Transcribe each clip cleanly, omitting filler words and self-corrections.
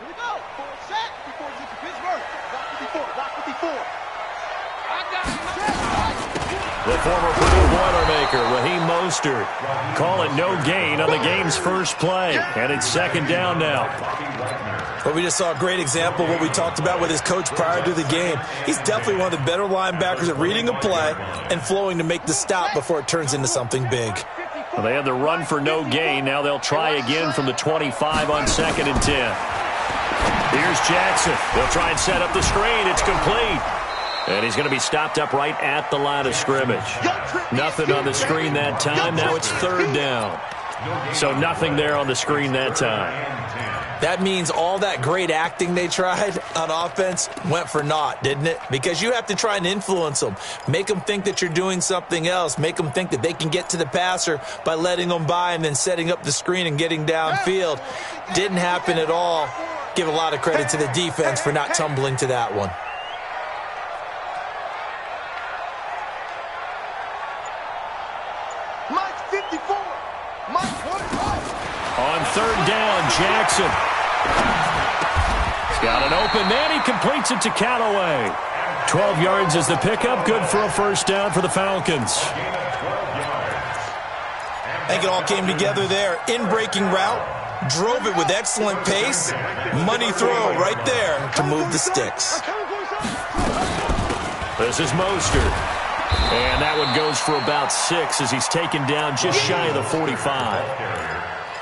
Here we go. Full set. Before you get to Pittsburgh. Watch 54. Watch 54. I got it. The former Purdue Boilermaker, Raheem Mostert, call it no gain on the game's first play. And it's second down now. Well, we just saw a great example of what we talked about with his coach prior to the game. He's definitely one of the better linebackers at reading a play and flowing to make the stop before it turns into something big. Well, they had the run for no gain. Now they'll try again from the 25 on 2nd and 10. Here's Jackson. They'll try and set up the screen. It's complete. And he's going to be stopped up right at the line of scrimmage. Nothing on the screen that time. Now it's third down. So nothing there on the screen that time. That means all that great acting they tried on offense went for naught, didn't it? Because you have to try and influence them. Make them think that you're doing something else. Make them think that they can get to the passer by letting them by and then setting up the screen and getting downfield. Didn't happen at all. Give a lot of credit to the defense for not tumbling to that one. On third down, Jackson. He's got an open man. He completes it to Callaway. 12 yards is the pickup. Good for a first down for the Falcons. I think it all came together there. In-breaking route. Drove it with excellent pace. Money throw right there to move the sticks. This is Mostert. And that one goes for about 6 as he's taken down just shy of the 45.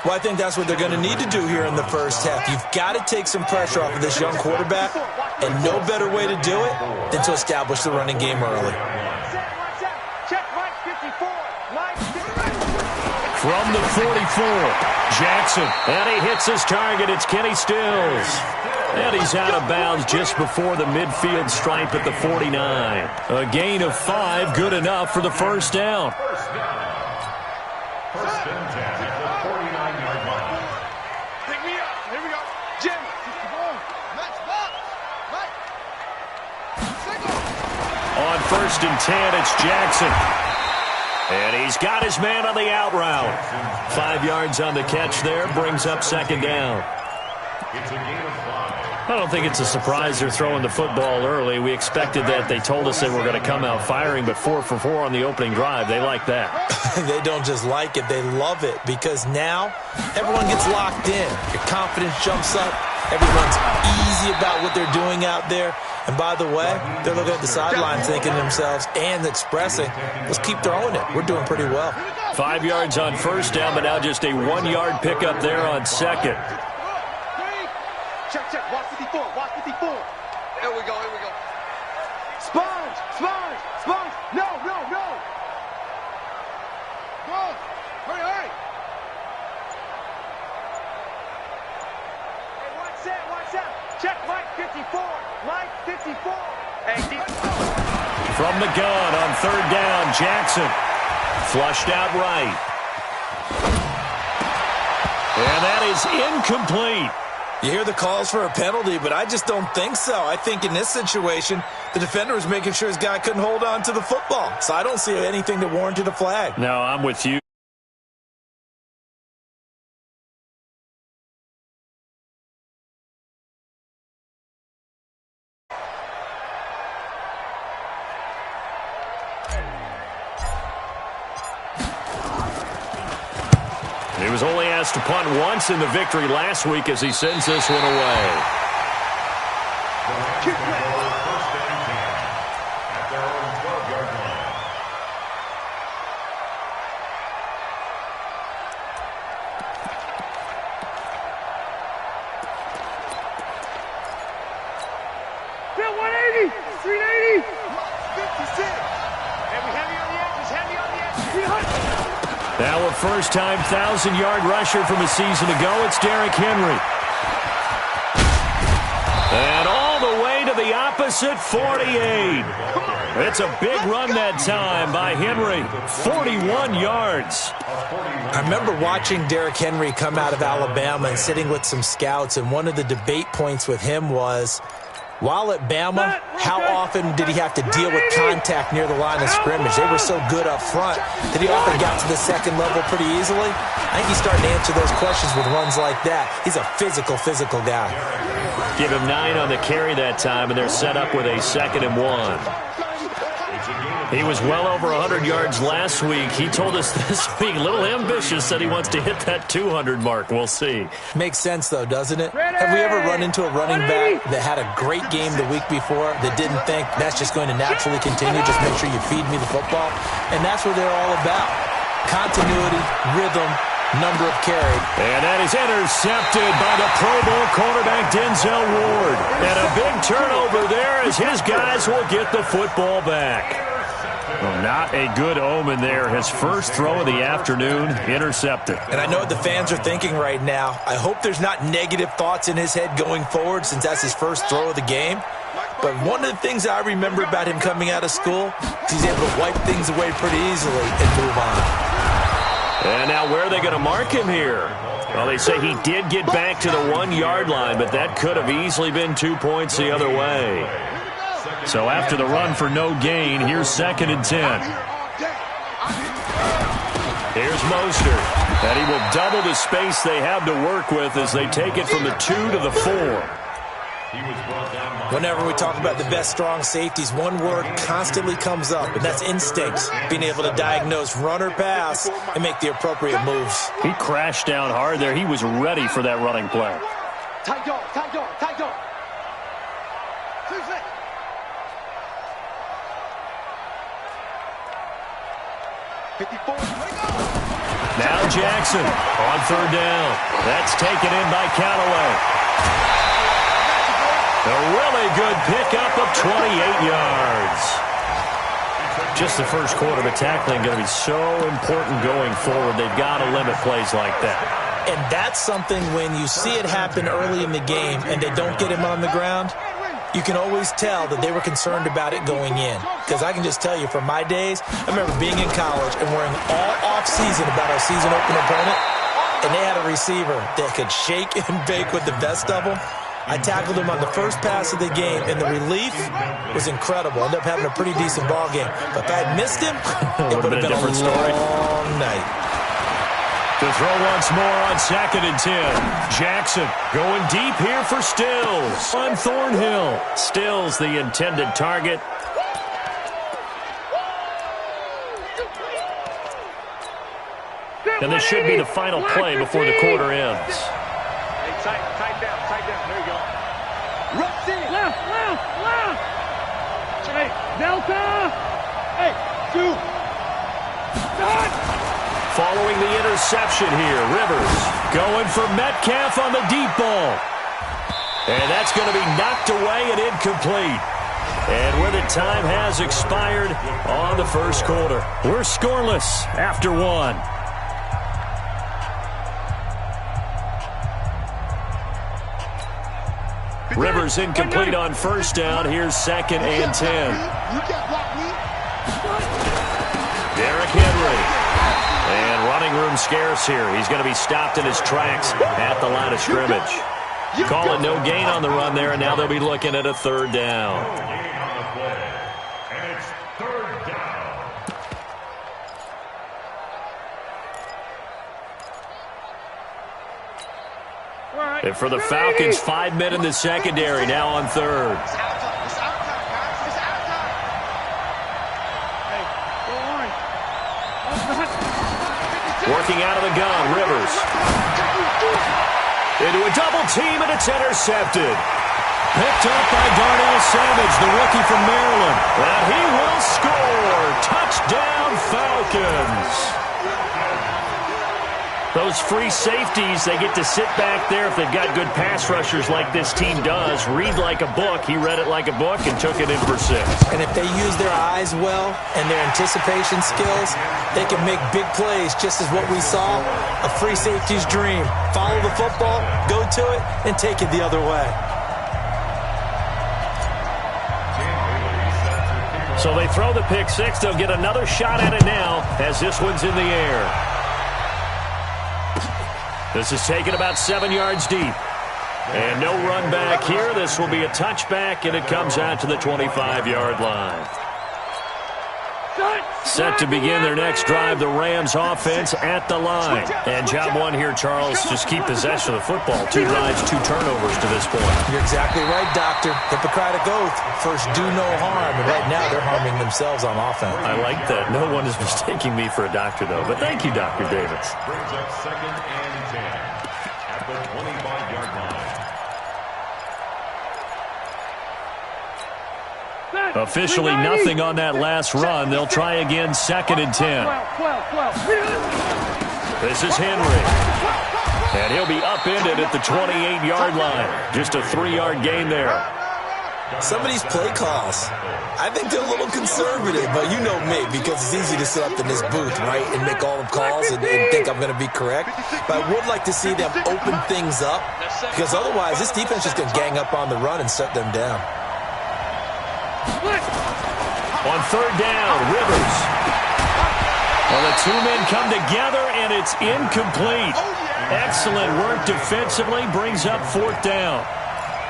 Well, I think that's what they're going to need to do here in the first half. You've got to take some pressure off of this young quarterback, and no better way to do it than to establish the running game early. From the 44, Jackson, and he hits his target. It's Kenny Stills. And he's out of bounds just before the midfield stripe at the 49. A gain of 5, good enough for the first down. First and 10 at the 49-yard line. Pick me up. Here we go. Jim. Next box. Right. On first and 10, it's Jackson. And he's got his man on the out route. 5 yards on the catch there, brings up second down. It's a gain of 5. I don't think it's a surprise they're throwing the football early. We expected that. They told us they were going to come out firing, but 4 for 4 on the opening drive. They like that. They don't just like it, they love it, because now everyone gets locked in. Your confidence jumps up. Everyone's easy about what they're doing out there. And by the way, they're looking at the sideline thinking to themselves and expressing, let's keep throwing it. We're doing pretty well. 5 yards on first down, but now just a 1-yard pickup there on second. Check, check. Watch 54. Watch 54. Here we go. Here we go. Sponge. Sponge. Sponge. No, no, no. Go. Hurry, hurry. Hey, watch that. Watch that. Check Mike 54. Mike 54. Hey, From the gun on third down, Jackson. Flushed out right. And that is incomplete. You hear the calls for a penalty, but I just don't think so. I think in this situation, the defender was making sure his guy couldn't hold on to the football. So I don't see anything that warranted a flag. No, I'm with you. He was only asked to punt once in the victory last week as he sends this one away. First and 10 at their own 12-yard line. Bill 180, 380, 56. Heavy on the edges, heavy on the edges. 300. Now a first-time 1,000-yard rusher from a season ago, it's Derrick Henry. And all the way to the opposite 48. It's a big run that time by Henry. 41 yards. I remember watching Derrick Henry come out of Alabama and sitting with some scouts, and one of the debate points with him was, While at Bama, how often did he have to deal with contact near the line of scrimmage? They were so good up front that he often got to the second level pretty easily. I think he's starting to answer those questions with runs like that. He's a physical guy. Give him 9 on the carry that time, and they're set up with a 2nd and 1. He was well over 100 yards last week. He told us this week, a little ambitious, said he wants to hit that 200 mark. We'll see. Makes sense, though, doesn't it? Have we ever run into a running back that had a great game the week before that didn't think that's just going to naturally continue? Just make sure you feed me the football. And that's what they're all about. Continuity, rhythm, number of carries. And that is intercepted by the Pro Bowl cornerback Denzel Ward. And a big turnover there as his guys will get the football back. Well, not a good omen there. His first throw of the afternoon, intercepted. And I know what the fans are thinking right now. I hope there's not negative thoughts in his head going forward since that's his first throw of the game. But one of the things I remember about him coming out of school is he's able to wipe things away pretty easily and move on. And now where are they going to mark him here? Well, they say he did get back to the 1-yard line, but that could have easily been 2 points the other way. So after the run for no gain, here's 2nd and 10. Here's Mostert. And he will double the space they have to work with as they take it from the 2 to the 4. Whenever we talk about the best strong safeties, one word constantly comes up, and that's instinct. Being able to diagnose run or pass and make the appropriate moves. He crashed down hard there. He was ready for that running play. Tight dog, tight dog, tight dog. Now Jackson on 3rd down. That's taken in by Callaway. A really good pickup of 28 yards. Just the first quarter, but tackling going to be so important going forward. They've got to limit plays like that. And that's something when you see it happen early in the game and they don't get him on the ground, you can always tell that they were concerned about it going in. Because I can just tell you from my days, I remember being in college and worrying all off-season about our season-open opponent, and they had a receiver that could shake and bake with the best of them. I tackled him on the first pass of the game, and the relief was incredible. I ended up having a pretty decent ball game. But if I had missed him, it would have been a different story. Long night. To throw once more on 2nd and 10. Jackson going deep here for Stills on Thornhill. Stills the intended target. And this should be the final play before the quarter ends. Hey, tight down, tight down. There you go. Rush in. Left. Hey, Delta. Hey, 2. Done. Following the interception here, Rivers going for Metcalf on the deep ball. And that's going to be knocked away and incomplete. And with it, time has expired on the first quarter. We're scoreless after 1. Rivers incomplete on 1st down. Here's 2nd and 10. Derrick Henry. And running room scarce here. He's going to be stopped in his tracks at the line of scrimmage. Calling no gain on the run there, and now they'll be looking at a 3rd down. And for the Falcons, 5 men in the secondary, now on 3rd. Working out of the gun, Rivers. Into a double team, and it's intercepted. Picked up by Darnell Savage, the rookie from Maryland. And he will score. Touchdown, Falcons. Those free safeties, they get to sit back there if they've got good pass rushers like this team does. Read like a book. He read it like a book and took it in for 6. And if they use their eyes well and their anticipation skills, they can make big plays, just as what we saw, a free safety's dream. Follow the football, go to it, and take it the other way. So they throw the pick 6. They'll get another shot at it now as this one's in the air. This is taken about 7 yards deep. And no run back here. This will be a touchback, and it comes out to the 25-yard line. Set to begin their next drive, the Rams offense at the line. And job one here, Charles, just keep possession of the football. 2 drives, 2 turnovers to this point. You're exactly right, Doctor. Hippocratic oath. First, do no harm. And right now, they're harming themselves on offense. I like that. No one is mistaking me for a doctor, though. But thank you, Dr. Davis. Brings up 2nd and 10 at the 25-yard line. Officially nothing on that last run. They'll try again, 2nd and 10. This is Henry. And he'll be upended at the 28-yard line. Just a 3-yard gain there. Some of these play calls, I think they're a little conservative, but you know me, because it's easy to sit up in this booth, right, and make all the calls and think I'm going to be correct. But I would like to see them open things up, because otherwise this defense is going to gang up on the run and shut them down. On 3rd down, Rivers. Well, the 2 men come together, and it's incomplete. Excellent work defensively, brings up 4th down.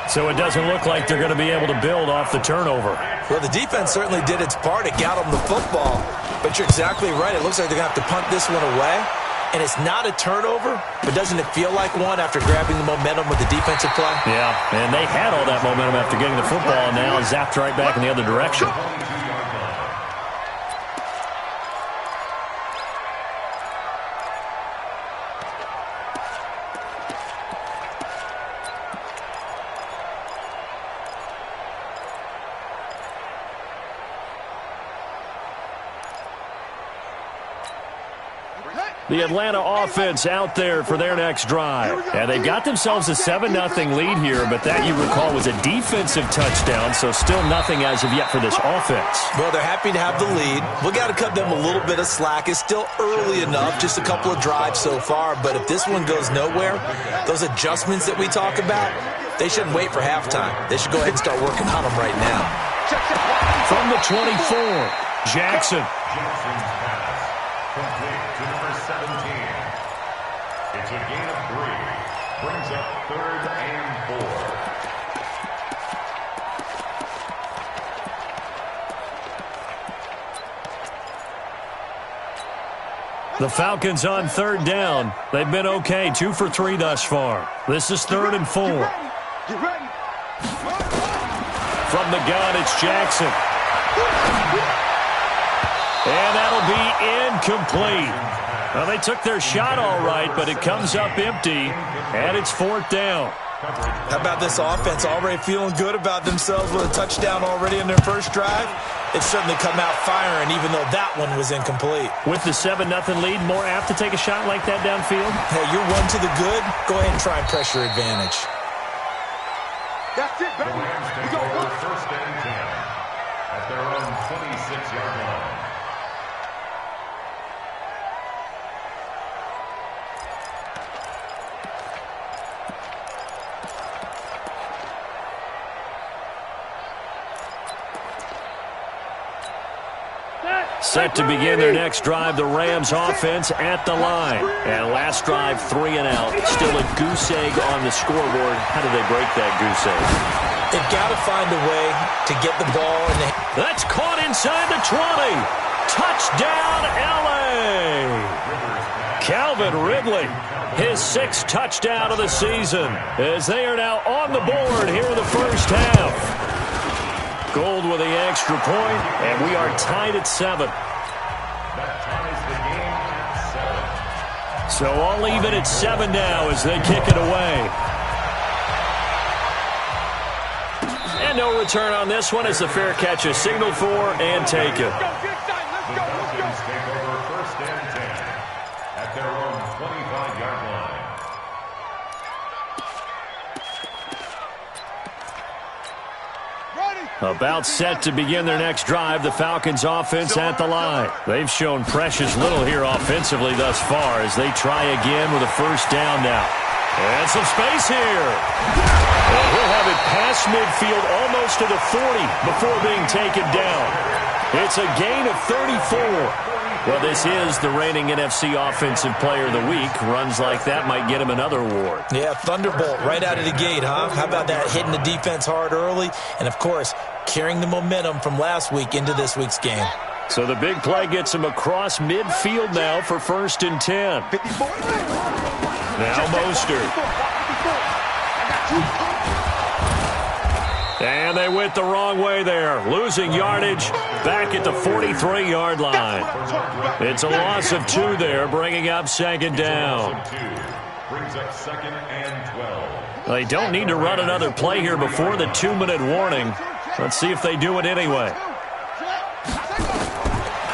So it doesn't look like they're going to be able to build off the turnover. Well, the defense certainly did its part. It got them the football. But you're exactly right. It looks like they're going to have to punt this one away. And it's not a turnover, but doesn't it feel like one after grabbing the momentum with the defensive play? Yeah, and they had all that momentum after getting the football, and now zapped right back in the other direction. The Atlanta offense out there for their next drive. And they've got themselves a 7-0 lead here, but that, you recall, was a defensive touchdown, so still nothing as of yet for this offense. Well, they're happy to have the lead. We got to cut them a little bit of slack. It's still early enough, just a couple of drives so far, but if this one goes nowhere, those adjustments that we talk about, they shouldn't wait for halftime. They should go ahead and start working on them right now. From the 24, Jackson. Complete to number 17. It's a gain of 3. Brings up 3rd and 4. The Falcons on 3rd down. They've been okay, 2 for 3 thus far. This is 3rd and 4. From the gun, it's Jackson. And that'll be incomplete. Well, they took their shot all right, but it comes up empty, and it's 4th down. How about this offense already feeling good about themselves with a touchdown already in their first drive? It's certainly come out firing, even though that one was incomplete. With the 7-0 lead, more apt to take a shot like that downfield? Hey, you're one to the good. Go ahead and try and pressure advantage. That's it, baby. The Rams take over 1st and 10 at their own 26-yard line. Set to begin their next drive, the Rams offense at the line. And last drive, 3 and out. Still a goose egg on the scoreboard. How do they break that goose egg? They've got to find a way to get the ball in the... That's caught inside the 20. Touchdown, L.A. Calvin Ridley, his 6th touchdown of the season, as they are now on the board here in the first half. Gold with the extra point, and we are tied at 7. That ties the game at 7. So all even at 7 now as they kick it away. And no return on this one as the fair catch is signaled for and taken. The Falcons take over 1st and 10 at their own 25-yard line. About set to begin their next drive, the Falcons offense at the line. They've shown precious little here offensively thus far as they try again with a 1st down now. And some space here. And he'll have it past midfield almost to the 40 before being taken down. It's a gain of 34. Well, this is the reigning NFC Offensive Player of the Week. Runs like that might get him another award. Yeah, Thunderbolt right out of the gate, huh? How about that, hitting the defense hard early? And, of course, carrying the momentum from last week into this week's game. So the big play gets him across midfield now for 1st and 10. Now Mostert. And they went the wrong way there. Losing yardage back at the 43-yard line. It's a loss of 2 there, bringing up 2nd down. Brings up 2nd and 12. They don't need to run another play here before the 2-minute warning. Let's see if they do it anyway.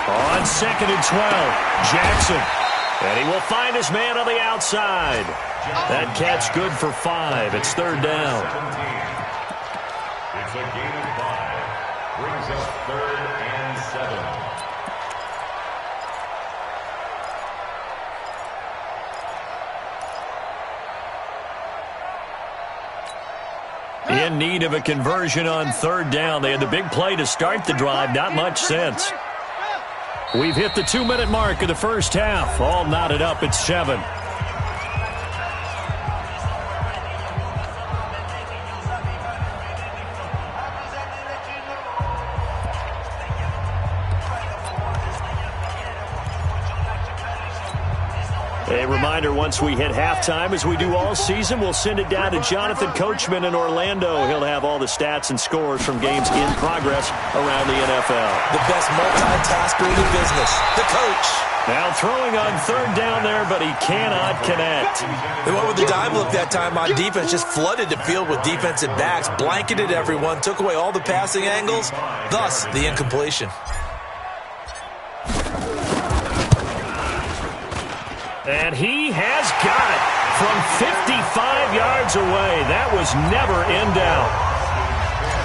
On 2nd and 12, Jackson. And he will find his man on the outside. That catch good for 5. It's 3rd down. It's a gain of 5. Brings up 3rd and 7. In need of a conversion on 3rd down. They had the big play to start the drive. Not much sense. We've hit the 2-minute mark of the first half. All knotted up at 7. A reminder, once we hit halftime, as we do all season, we'll send it down to Jonathan Coachman in Orlando. He'll have all the stats and scores from games in progress around the NFL. The best multitasker in the business, the coach. Now throwing on 3rd down there, but he cannot connect. They went with the dive look that time on defense, just flooded the field with defensive backs, blanketed everyone, took away all the passing angles, thus the incompletion. And he has got it from 55 yards away. That was never in doubt.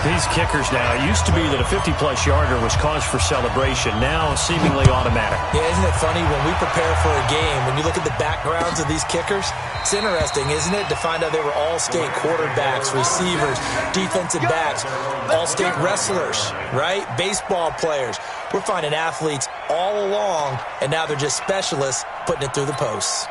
These kickers now, it used to be that a 50-plus yarder was cause for celebration. Now seemingly automatic. Yeah, isn't it funny when we prepare for a game, when you look at the backgrounds of these kickers, it's interesting, isn't it, to find out they were all-state quarterbacks, receivers, defensive backs, all-state wrestlers, right? Baseball players. We're finding athletes all along, and now they're just specialists putting it through the posts.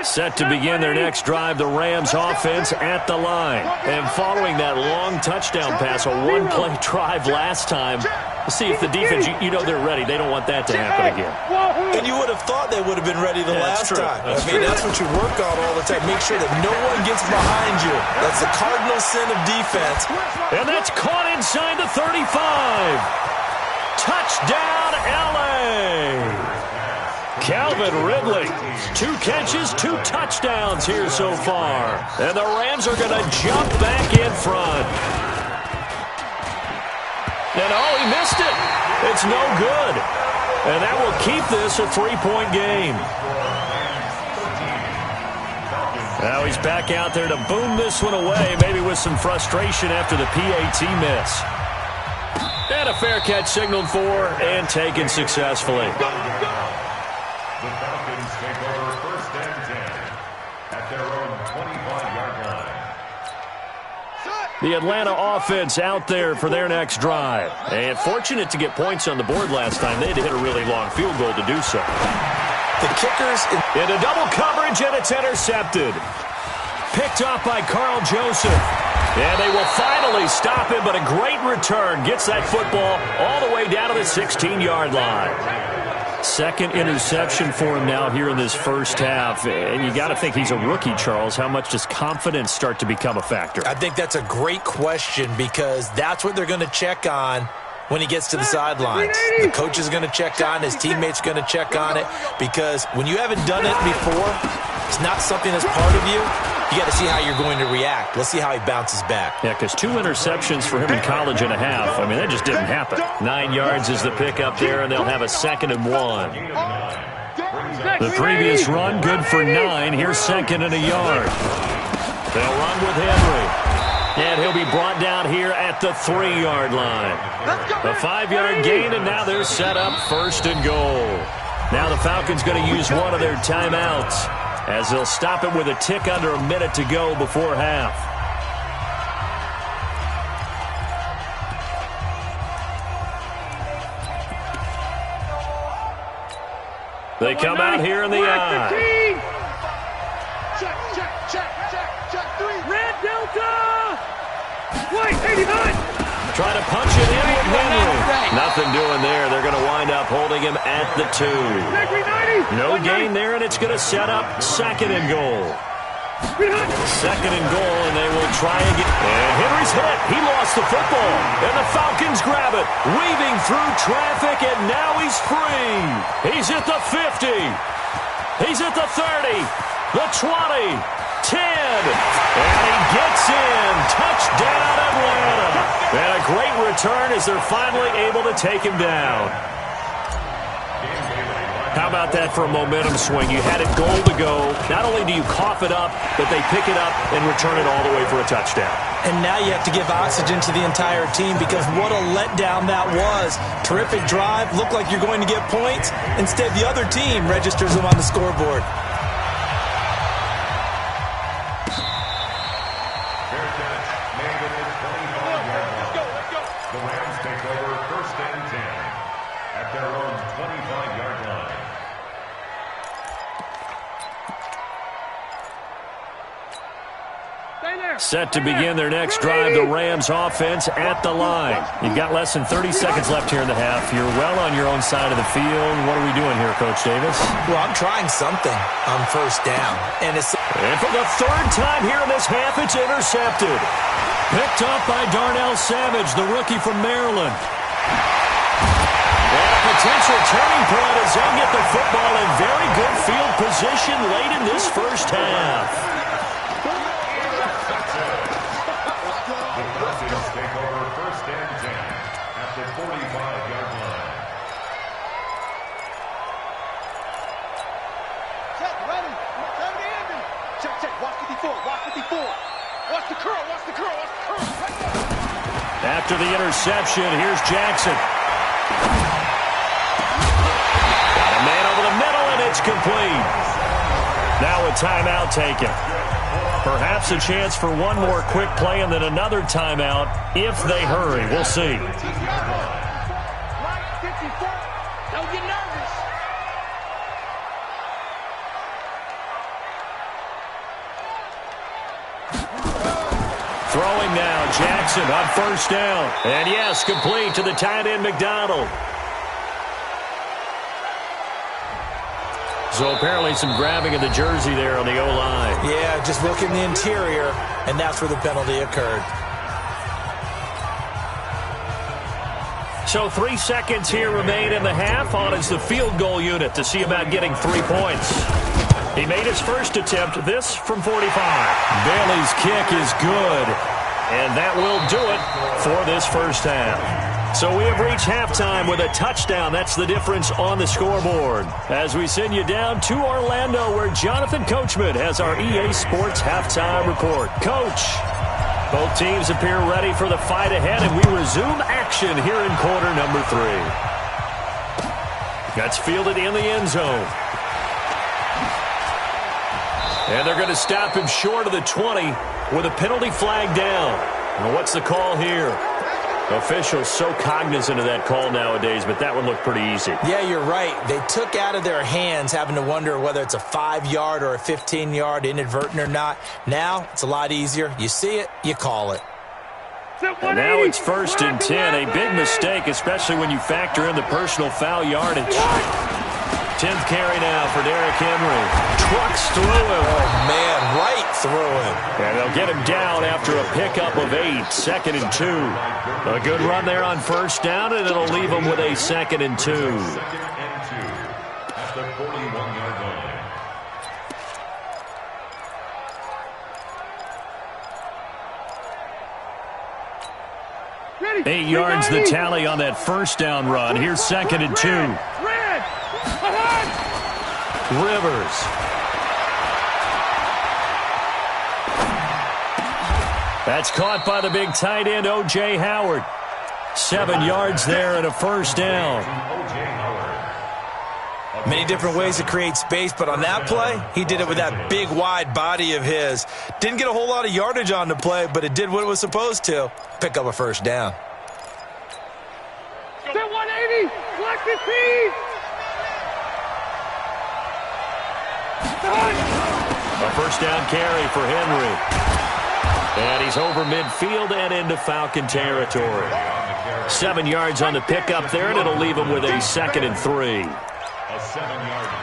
Set to begin their next drive, the Rams offense at the line. And following that long touchdown pass, a one-play drive last time, let's see if the defense, you know they're ready. They don't want that to happen again. And you would have thought they would have been ready the last time. That's what you work on all the time. Make sure that no one gets behind you. That's the cardinal sin of defense. And that's caught inside the 35. Touchdown, L.A. Calvin Ridley, 2 catches, 2 touchdowns here so far. And the Rams are going to jump back in front. And oh, he missed it. It's no good. And that will keep this a 3-point game. Now he's back out there to boom this one away, maybe with some frustration after the PAT miss. And a fair catch signaled for and taken successfully. The Falcons take over 1st and 10 at their own 25-yard line. The Atlanta offense out there for their next drive. And fortunate to get points on the board last time. They had to hit a really long field goal to do so. The kickers into double coverage, and it's intercepted. Picked off by Carl Joseph. And they will finally stop him, but a great return. Gets that football all the way down to the 16-yard line. 2nd interception for him now here in this first half. And you got to think he's a rookie, Charles. How much does confidence start to become a factor? I think that's a great question because that's what they're going to check on when he gets to the sidelines. The coach is going to check on, his teammates going to check on it, because when you haven't done it before, it's not something that's part of you. You got to see how you're going to react. Let's see how he bounces back. Yeah, because 2 interceptions for him in college and a half. I mean, that just didn't happen. 9 yards is the pickup there, and they'll have a 2nd and 1. The previous run, good for 9. Here's 2nd and a yard. They'll run with Henry. And he'll be brought down here at the 3-yard line. A 5-yard gain, and now they're set up 1st and goal. Now the Falcons going to use one of their timeouts, as they'll stop it with a tick under a minute to go before half. They come out here in the eye. Check, 3. Red Delta. White, 89. Trying to punch it in with Henry. Nothing doing there. They're going to wind up holding him at the 2. No gain there, and it's going to set up 2nd and goal. 2nd and goal, and they will try again. And Henry's hit. He lost the football. And the Falcons grab it. Weaving through traffic, and now he's free. He's at the 50. He's at the 30. The 20. 10. And he gets in. Touchdown, Atlanta. And a great return as they're finally able to take him down. How about that for a momentum swing? You had it goal to go. Not only do you cough it up, but they pick it up and return it all the way for a touchdown. And now you have to give oxygen to the entire team because what a letdown that was. Terrific drive. Looked like you're going to get points. Instead, the other team registers them on the scoreboard. The Rams take over 1st and 10 at their own 25-yard line. Set to begin their next drive, the Rams offense at the line. You've got less than 30 seconds left here in the half. You're well on your own side of the field. What are we doing here, Coach Davis? Well, I'm trying something on 1st down. And for the 3rd time here in this half, it's intercepted. Picked up by Darnell Savage, the rookie from Maryland. And a potential turning point as they'll get the football in very good field position late in this first half. The Falcons take over 1st and 10 at the 45-yard line. Check, ready. Turn the ending. Check. Watch 54. Watch the curl. After the interception, here's Jackson. Got a man over the middle, and it's complete. Now a timeout taken. Perhaps a chance for one more quick play and then another timeout if they hurry. We'll see. Don't get nervous. Throwing now, Jackson on 1st down. And yes, complete to the tight end, McDonald. So apparently some grabbing of the jersey there on the O-line. Yeah, just look in the interior, and that's where the penalty occurred. So 3 seconds here remain in the half. On is the field goal unit to see about getting 3 points. He made his first attempt, this from 45. Bailey's kick is good, and that will do it for this first half. So we have reached halftime with a touchdown. That's the difference on the scoreboard. As we send you down to Orlando, where Jonathan Coachman has our EA Sports halftime report. Coach, both teams appear ready for the fight ahead, and we resume action here in quarter number 3. That's fielded in the end zone. And they're going to stop him short of the 20 with a penalty flag down. Well, what's the call here? Officials so cognizant of that call nowadays, but that would look pretty easy. Yeah, you're right. They took out of their hands having to wonder whether it's a 5-yard or a 15-yard, inadvertent or not. Now, it's a lot easier. You see it, you call it. And now it's 1st and 10. A big mistake, especially when you factor in the personal foul yardage. 10th carry now for Derrick Henry. Trucks through him. Oh, man, right through him. And they'll get him down after a pickup of 8. 2nd and 2. A good run there on 1st down, and it'll leave him with a 2nd and 2. 2nd and 2 at the 41-yard line. 8 yards the tally on that 1st down run. Here's 2nd and 2. Rivers. That's caught by the big tight end, O.J. Howard. 7 yards there and a 1st down. Many different ways to create space, but on that play, he did it with that big, wide body of his. Didn't get a whole lot of yardage on the play, but it did what it was supposed to. Pick up a 1st down. 180, black 15. A first down carry for Henry. And he's over midfield and into Falcon territory. 7 yards on the pickup there, and it'll leave him with a 2nd and 3.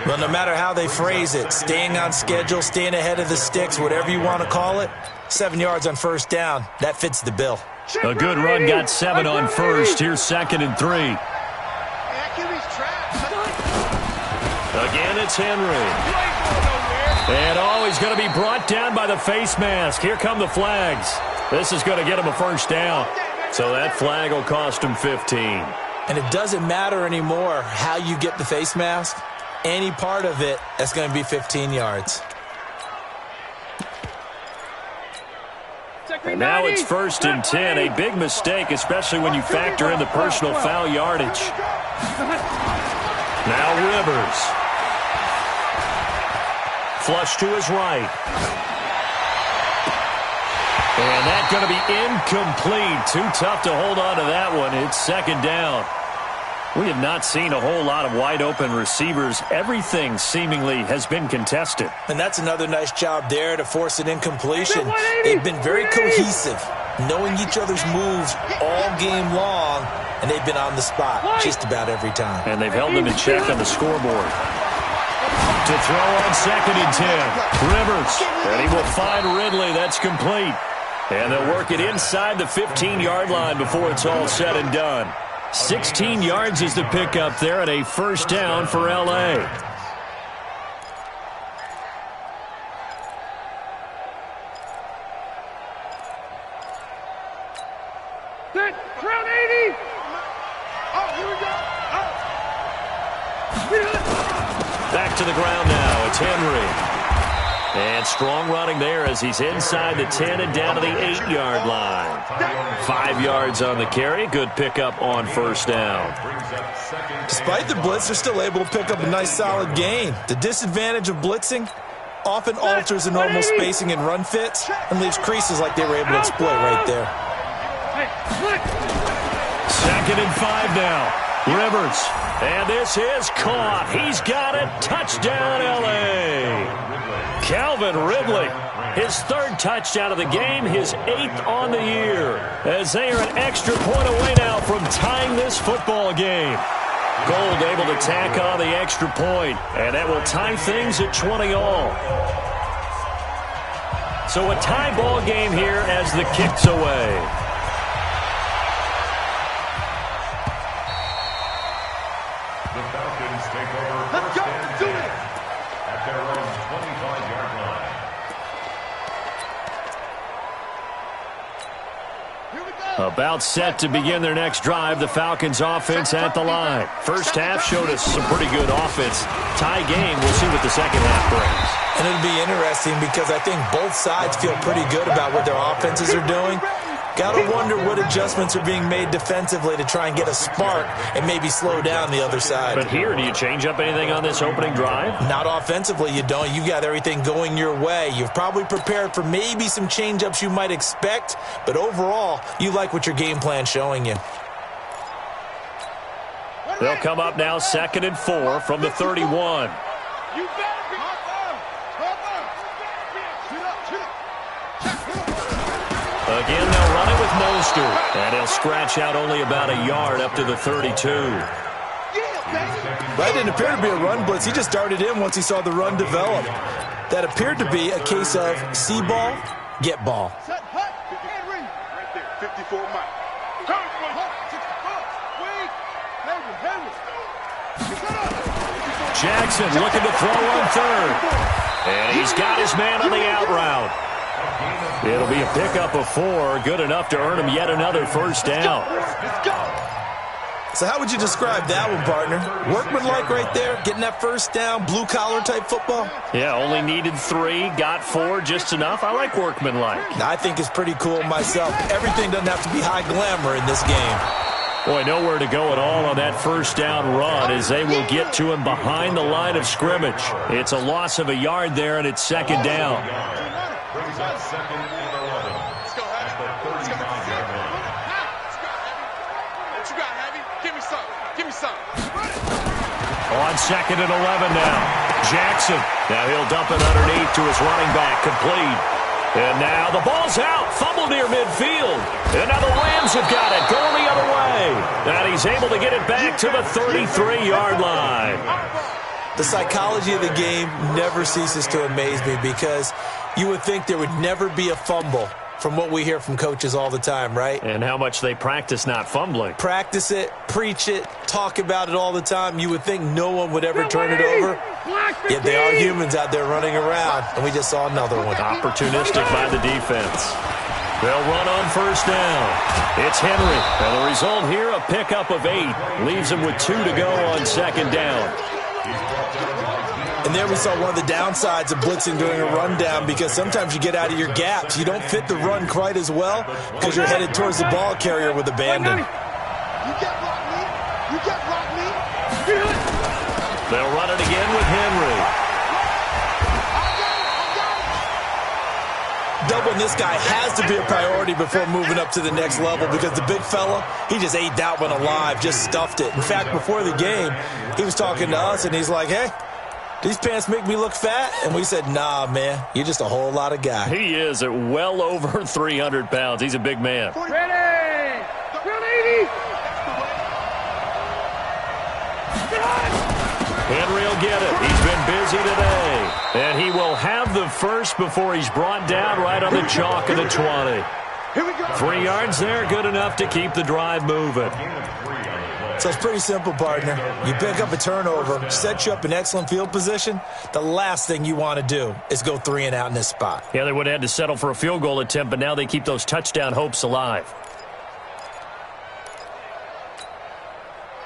Well, no matter how they phrase it, staying on schedule, staying ahead of the sticks, whatever you want to call it, 7 yards on first down, that fits the bill. A good run got 7 on first. Here's 2nd and 3. Again, it's Henry. And he's going to be brought down by the face mask. Here come the flags. This is going to get him a first down. So that flag will cost him 15. And it doesn't matter anymore how you get the face mask. Any part of it, that's going to be 15 yards. And now it's 1st and 10. A big mistake, especially when you factor in the personal foul yardage. Now Rivers. Flush to his right. And that's going to be incomplete. Too tough to hold on to that one. It's 2nd down. We have not seen a whole lot of wide-open receivers. Everything seemingly has been contested. And that's another nice job there to force an incompletion. They've been very cohesive, knowing each other's moves all game long, and they've been on the spot just about every time. And they've held them in check on the scoreboard. To throw on 2nd and 10. Rivers. And he will find Ridley. That's complete. And they'll work it inside the 15-yard line before it's all said and done. 16 yards is the pickup there, and a first down for L.A. Ground 80. Oh, here we go. Back to the ground now. It's Henry. And strong running there as he's inside the 10 and down to the 8-yard line. 5 yards on the carry. Good pickup on first down. Despite the blitz, they're still able to pick up a nice solid gain. The disadvantage of blitzing often alters the normal spacing and run fits and leaves creases like they were able to exploit right there. 2nd and 5 now. Rivers. And this is caught. He's got it. Touchdown, L.A. Calvin Ridley, his 3rd touchdown of the game, his 8th on the year, as they are an extra point away now from tying this football game. Gold able to tack on the extra point, and that will tie things at 20 all. So a tie ball game here as the kick's away. The Falcons take over first and 10 at their own 25-yard line. About set to begin their next drive. The Falcons offense at the line. First half showed us some pretty good offense. Tie game. We'll see what the second half brings. And it'll be interesting because I think both sides feel pretty good about what their offenses are doing. Got to wonder what adjustments are being made defensively to try and get a spark and maybe slow down the other side. But here, do you change up anything on this opening drive? Not offensively, you don't. You've got everything going your way. You've probably prepared for maybe some change-ups you might expect, but overall, you like what your game plan's showing you. They'll come up now 2nd and 4 from the 31. Again, they'll run it with Mostert. And he'll scratch out only about a yard up to the 32. That didn't appear to be a run blitz. He just darted in once he saw the run develop. That appeared to be a case of see ball, get ball. Right there, 54 miles. Jackson looking to throw on 3rd. And he's got his man on the out route. It'll be a pickup of 4, good enough to earn him yet another first down. So how would you describe that one, partner? Workmanlike right there, getting that first down, blue-collar type football? Yeah, only needed 3, got 4, just enough. I like workmanlike. I think it's pretty cool myself. Everything doesn't have to be high glamour in this game. Boy, nowhere to go at all on that first down run as they will get to him behind the line of scrimmage. It's a loss of a yard there, and it's 2nd down. Brings up 2nd and 11 at the 35-yard line. What you got, Heavy? Give me some. Give me some. On 2nd and 11 now. Jackson. Now he'll dump it underneath to his running back, complete. And now the ball's out. Fumble near midfield. And now the Rams have got it, going the other way. And he's able to get it back to the 33-yard line. The psychology of the game never ceases to amaze me because you would think there would never be a fumble from what we hear from coaches all the time, right? And how much they practice not fumbling. Practice it, preach it, talk about it all the time. You would think no one would ever turn it over. Yet they are humans out there running around, and we just saw another one. Opportunistic by the defense. They'll run on first down. It's Henry. And the result here, a pickup of 8. Leaves him with 2 to go on second down. And there we saw one of the downsides of blitzing during a rundown because sometimes you get out of your gaps. You don't fit the run quite as well because you're headed towards the ball carrier with abandon. You can't block me. You can't block me. They'll run it again with Henry. Doubling this guy has to be a priority before moving up to the next level because the big fella, he just ate that one alive, just stuffed it. In fact, before the game, he was talking to us, and he's like, hey, these pants make me look fat? And we said, nah, man, you're just a whole lot of guy. He is at well over 300 pounds. He's a big man. Ready. 180. Henry will get it. He's been busy today. And he will have the first before he's brought down right on the chalk of the 20. 3 yards there, good enough to keep the drive moving. So it's pretty simple, partner. You pick up a turnover, set you up in excellent field position. The last thing you want to do is go 3 and out in this spot. Yeah, they would have had to settle for a field goal attempt, but now they keep those touchdown hopes alive.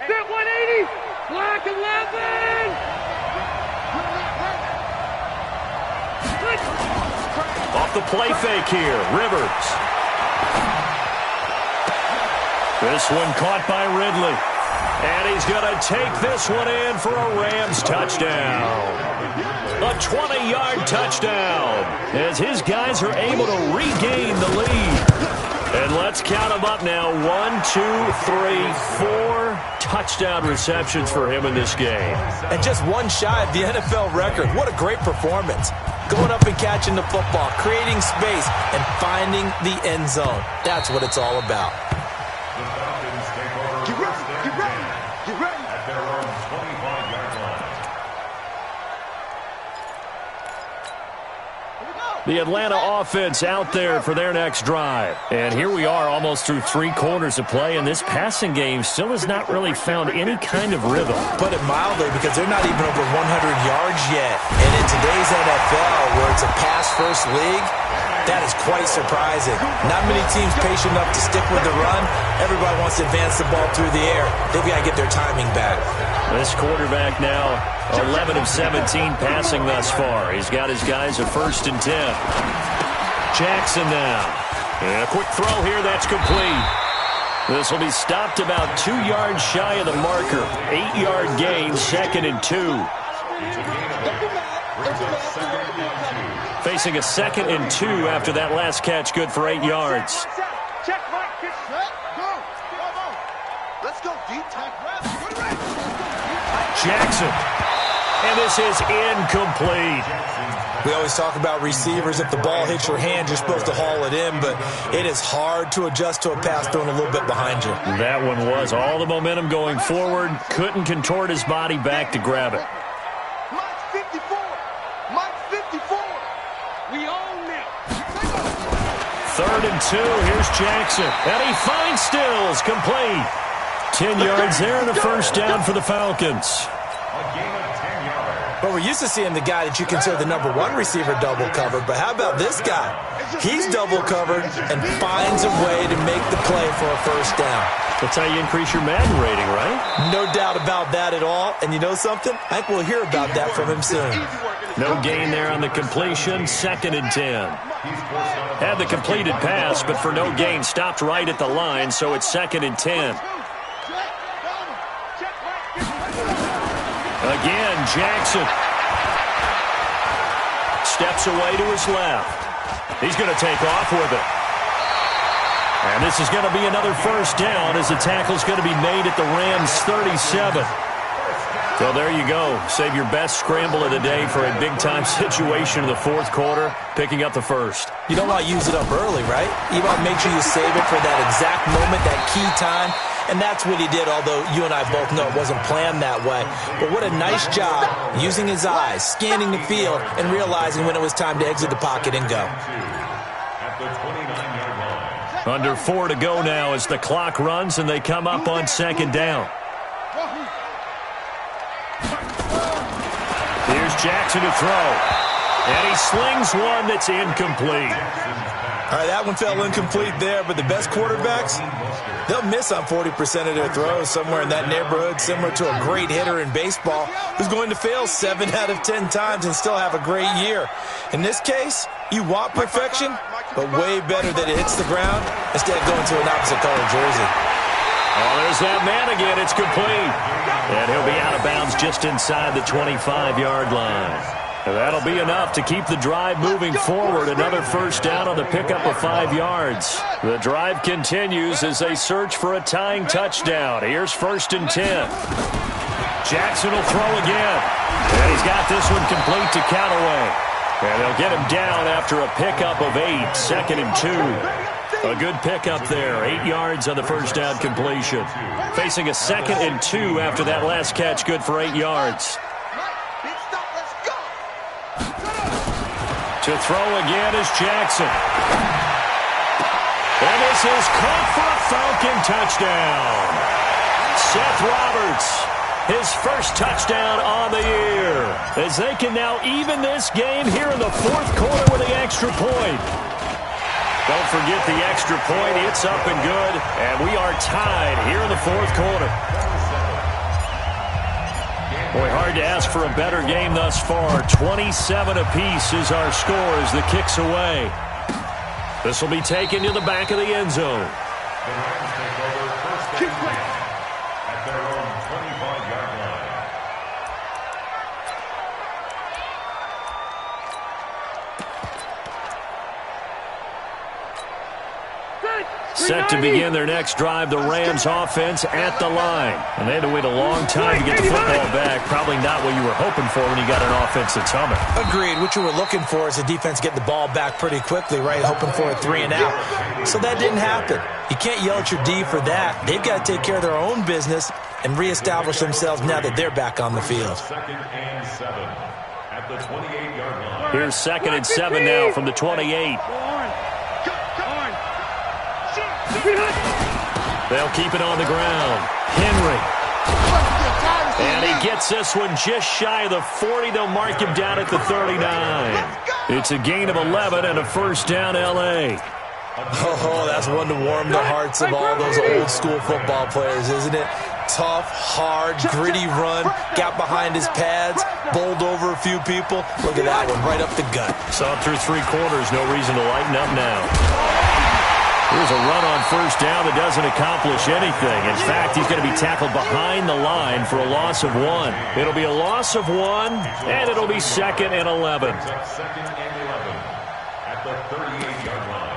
Set 180. Black 11. Off the play fake here, Rivers. This one caught by Ridley. And he's going to take this one in for a Rams touchdown. A 20-yard touchdown as his guys are able to regain the lead. And let's count them up now. 1, 2, 3, 4 touchdown receptions for him in this game. And just one shy of the NFL record. What a great performance. Going up and catching the football, creating space, and finding the end zone. That's what it's all about. The Atlanta offense out there for their next drive. And here we are almost through 3 quarters of play, and this passing game still has not really found any kind of rhythm. Put it mildly, because they're not even over 100 yards yet. And in today's NFL, where it's a pass-first league, that is quite surprising. Not many teams patient enough to stick with the run. Everybody wants to advance the ball through the air. They've got to get their timing back. This quarterback now 11 of 17 passing thus far. He's got his guys at 1st and 10. Jackson now. And a quick throw here, that's complete. This will be stopped about 2 yards shy of the marker. 8-yard gain, 2nd and 2. Facing a 2nd and 2 after that last catch, good for 8 yards. Check, Mike. Go. Let's go. Deep tack. Jackson. And this is incomplete. We always talk about receivers. If the ball hits your hand, you're supposed to haul it in, but it is hard to adjust to a pass thrown a little bit behind you. That one was all the momentum going forward. Couldn't contort his body back to grab it. Mike 54. Mike 54. We own them. 3rd and 2. Here's Jackson. And he finds Stills. Complete. 10 yards there and a first down for the Falcons. But we're used to seeing the guy that you consider the #1 receiver double covered. But how about this guy? He's double covered and finds a way to make the play for a first down. That's how you increase your Madden rating, right? No doubt about that at all. And you know something? I think we'll hear about that from him soon. No gain there on the completion. 2nd and 10. Had the completed pass, but for no gain, stopped right at the line, so it's 2nd and 10. Again, Jackson steps away to his left. He's going to take off with it. And this is going to be another first down as the tackle's going to be made at the Rams' 37. Well, there you go. Save your best scramble of the day for a big-time situation in the fourth quarter, picking up the first. You don't want to use it up early, right? You want to make sure you save it for that exact moment, that key time. And that's what he did, although you and I both know it wasn't planned that way. But what a nice job using his eyes, scanning the field, and realizing when it was time to exit the pocket and go. Under 4 to go now as the clock runs and they come up on second down. Here's Jackson to throw. And he slings one that's incomplete. All right, that one fell incomplete there, but the best quarterbacks, they'll miss on 40% of their throws, somewhere in that neighborhood, similar to a great hitter in baseball who's going to fail 7 out of 10 times and still have a great year. In this case, you want perfection, but way better that it hits the ground instead of going to an opposite color jersey. Oh, there's that man again. It's complete. And he'll be out of bounds just inside the 25-yard line. And that'll be enough to keep the drive moving forward. Another first down on the pickup of 5 yards. The drive continues as they search for a tying touchdown. Here's 1st and 10. Jackson will throw again. And he's got this one complete to Callaway. And they'll get him down after a pickup of 8, 2nd and 2. A good pickup there, 8 yards on the first down completion. Facing a 2nd and 2 after that last catch, good for 8 yards. To throw again is Jackson. And this is caught for a Falcon touchdown. Seth Roberts, his first touchdown on the year, as they can now even this game here in the fourth quarter with the extra point. Don't forget the extra point. It's up and good, and we are tied here in the fourth quarter. Boy, hard to ask for a better game thus far. 27 apiece is our score as the kick's away. This will be taken to the back of the end zone. The Rams take over 1st and 10 at their own 25-yard line. Set to begin their next drive, the Rams offense at the line. And they had to wait a long time to get the football back. Probably not what you were hoping for when you got an offense that's humming. Agreed. What you were looking for is the defense getting the ball back pretty quickly, right? Hoping for a 3 and out. So that didn't happen. You can't yell at your D for that. They've got to take care of their own business and reestablish themselves now that they're back on the field. 2nd and 7 at the 28-yard line. Here's 2nd and 7 now from the 28. They'll keep it on the ground. Henry. And he gets this one just shy of the 40. They'll mark him down at the 39. It's a gain of 11 and a first down, L.A. Oh, that's one to warm the hearts of all those old school football players, isn't it? Tough, hard, gritty run, got behind his pads, bowled over a few people. Look at that one, right up the gut. Saw it through 3 quarters, no reason to lighten up now. Here's a run on first down that doesn't accomplish anything. In fact, he's going to be tackled behind the line for a loss of 1. It'll be a loss of 1, and it'll be 2nd and 11. 2nd and 11 at the 38-yard line.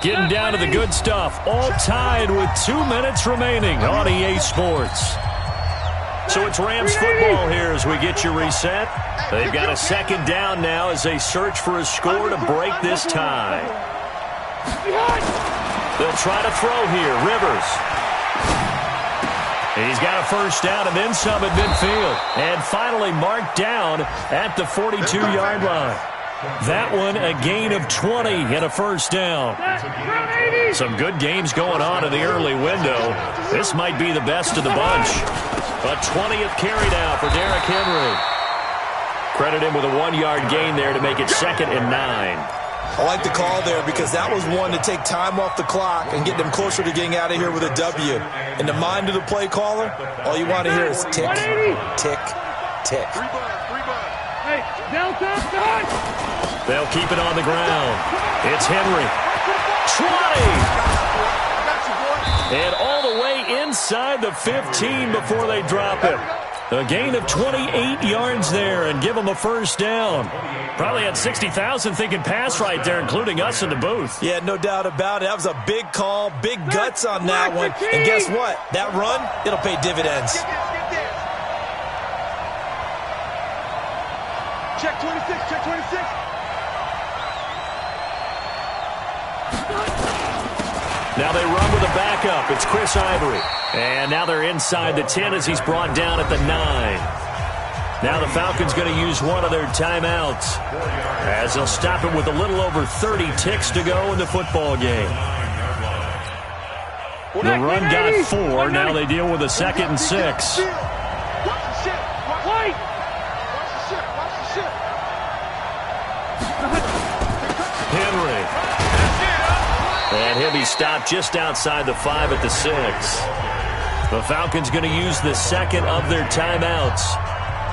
Getting down to the good stuff. All tied with 2 minutes remaining on EA Sports. So it's Rams football here as we get you reset. They've got a 2nd down now as they search for a score to break this tie. They'll try to throw here. Rivers. He's got a first down and then some at midfield. And finally marked down at the 42-yard line. That one a gain of 20 and a first down. Some good games going on in the early window. This might be the best of the bunch. A 20th carry now for Derrick Henry. Credit him with a 1-yard gain there to make it 2nd and 9. I like the call there because that was one to take time off the clock and get them closer to getting out of here with a W. In the mind of the play caller, all you want to hear is tick, tick, tick. Hey, Delta, They'll keep it on the ground. It's Henry. 20! And all the way inside the 15 before they drop him. A gain of 28 yards there and give them a first down. Probably had 60,000 thinking pass right there, including us in the booth. Yeah, no doubt about it. That was a big call, big guts on that one. And guess what? That run, it'll pay dividends. Check 26, check 26. Now they run with a backup. It's Chris Ivory. And now they're inside the 10 as he's brought down at the 9. Now the Falcons going to use one of their timeouts as they'll stop it with a little over 30 ticks to go in the football game. The run got 4. Now they deal with a 2nd and 6. Henry. And he'll be stopped just outside the 5 at the 6. The Falcons going to use the second of their timeouts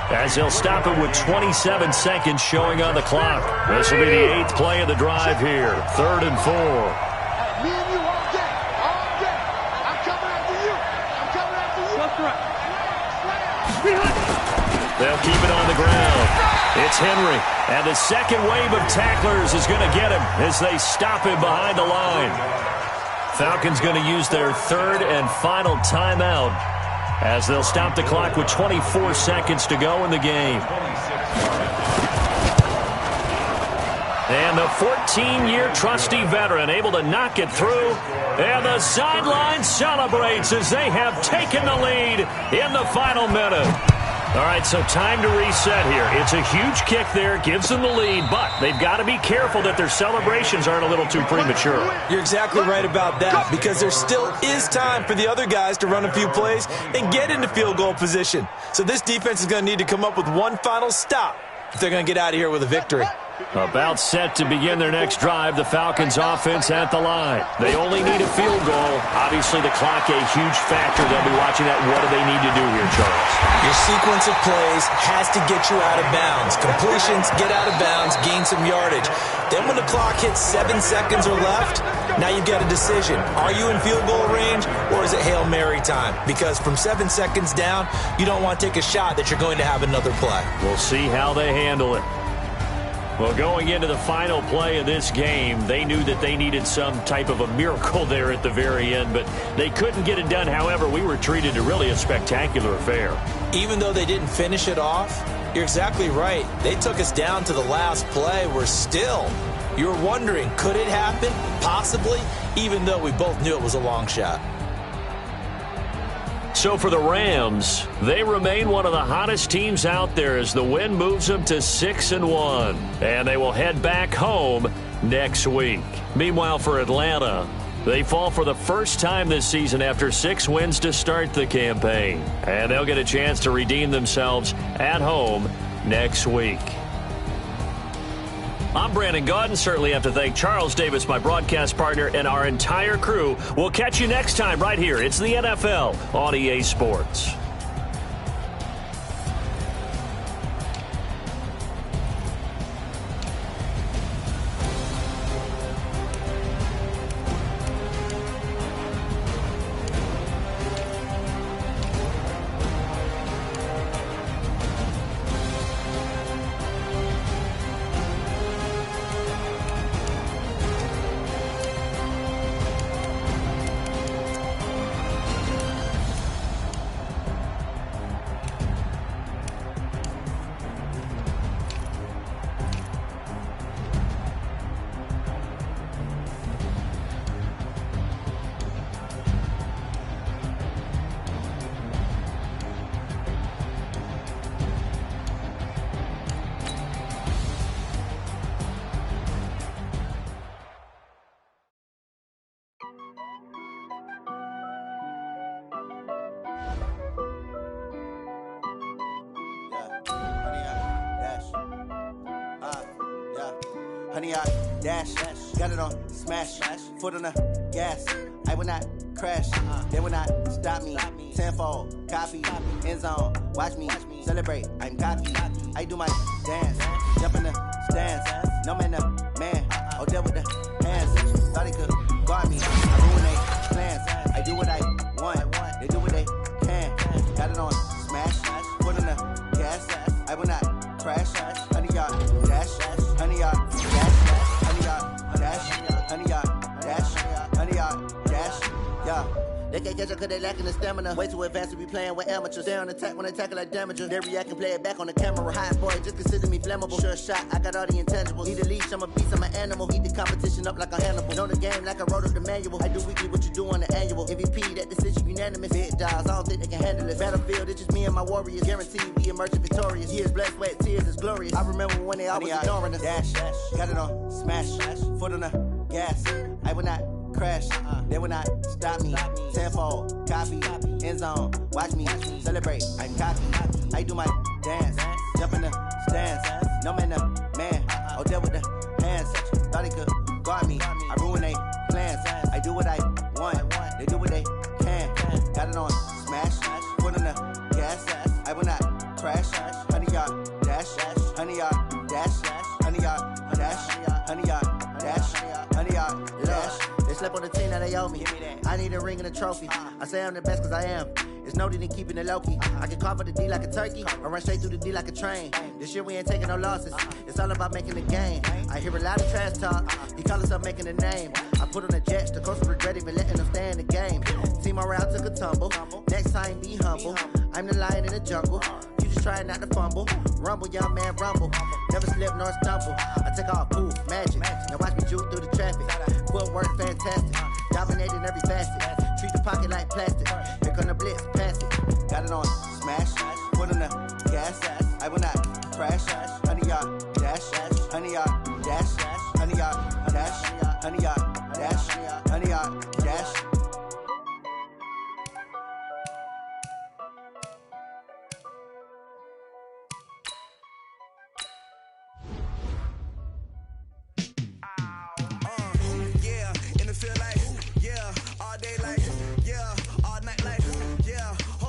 as they'll stop it with 27 seconds showing on the clock. This will be the 8th play of the drive here. 3rd and 4. Me and you all day. All day. I'm coming after you. I'm coming after you. That's right. They'll keep it on the ground. It's Henry. And the second wave of tacklers is going to get him as they stop him behind the line. Falcons going to use their 3rd and final timeout as they'll stop the clock with 24 seconds to go in the game. And the 14-year trusty veteran able to knock it through. And the sideline celebrates as they have taken the lead in the final minute. All right, so time to reset here. It's a huge kick there, gives them the lead, but they've got to be careful that their celebrations aren't a little too premature. You're exactly right about that, because there still is time for the other guys to run a few plays and get into field goal position. So this defense is going to need to come up with one final stop if they're going to get out of here with a victory. About set to begin their next drive, the Falcons offense at the line. They only need a field goal. Obviously, the clock a huge factor. They'll be watching that. What do they need to do here, Charles? Your sequence of plays has to get you out of bounds. Completions, get out of bounds, gain some yardage. Then when the clock hits 7 seconds or left, now you've got a decision. Are you in field goal range, or is it Hail Mary time? Because from 7 seconds down, you don't want to take a shot that you're going to have another play. We'll see how they handle it. Well, going into the final play of this game, they knew that they needed some type of a miracle there at the very end, but they couldn't get it done. However, we were treated to really a spectacular affair. Even though they didn't finish it off, you're exactly right. They took us down to the last play. You were wondering, could it happen? Possibly, even though we both knew it was a long shot. So for the Rams, they remain one of the hottest teams out there as the win moves them to 6-1. And they will head back home next week. Meanwhile, for Atlanta, they fall for the first time this season after 6 wins to start the campaign. And they'll get a chance to redeem themselves at home next week. I'm Brandon Gaudin. Certainly have to thank Charles Davis, my broadcast partner, and our entire crew. We'll catch you next time right here. It's the NFL on EA Sports. Honey, I dash, got it on smash, foot on the gas. I will not crash, they will not stop me. Tenfold, copy, end zone, watch me celebrate. I'm cocky, I do my dance, jump in the stands. No man, man, oh deal with the hands. Thought he could guard me, I ruin they plans. I do what I want, they do what they can. Got it on smash, foot can't catch up cause they lacking the stamina. Way too advanced to be playing with amateurs. Stay on attack when they tackle like damager. They react and play it back on the camera. Hot boy, just consider me flammable. Sure shot, I got all the intangibles. Need a leash, I'm a beast, I'm an animal. Eat the competition up like a Hannibal. Know the game like I wrote up the manual. I do weekly what you do on the annual. MVP, that decision unanimous. Big dogs, I don't think they can handle it. Battlefield, it's just me and my warriors. Guaranteed we emerging victorious. Years, blood, sweat, tears is glorious. I remember when they always ignoring us. Dash, got it on, smash, foot on the gas. I will not crash, they will not stop me. Tenfold, copy, end zone, watch me celebrate. I'm cocky, I do my dance, jump in the stands. No man, the man, oh there with the hands. Thought he could guard me, I ruin they plans. I do what I want, they do what they can. Got it on, smash, foot on the gas. I will not crash, 100-yard dash, 100-yard dash, 100-yard dash, 100-yard dash, 100-yard dash. They slept on the team that they owe me. I need a ring and a trophy. I say I'm the best cause I am. It's noted in keeping it low-key. I can carve up the D like a turkey or run straight through the D like a train. This year we ain't taking no losses. It's all about making the game. I hear a lot of trash talk. He call himself making a name. I put on the Jets. The coach will regret even letting them stay in the game. Team morale took a tumble. Next time be humble. I'm the lion in the jungle. You just trying not to fumble. Rumble, young man, rumble. Never slip nor stumble. I take off, poof, magic. Now watch me juke through the traffic. Footwork fantastic. Dominating every facet. Treat the pocket like plastic. Here come the blitz, pass it. Got it on, smash. Foot on the gas. I will not crash. 100-yard dash. 100-yard dash. 100-yard dash. 100-yard dash. 100-yard dash.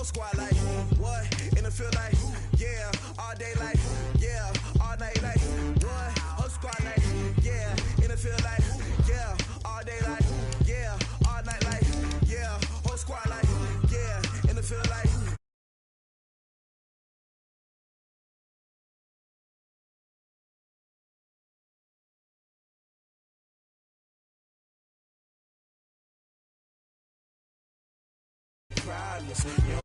Squad like, what? In the field like, yeah, all day like, yeah, all night like, what? Whole squad like, yeah, in the field like, yeah, all day like, yeah, all night like, yeah, whole squad like, yeah, in the field like. Problems, you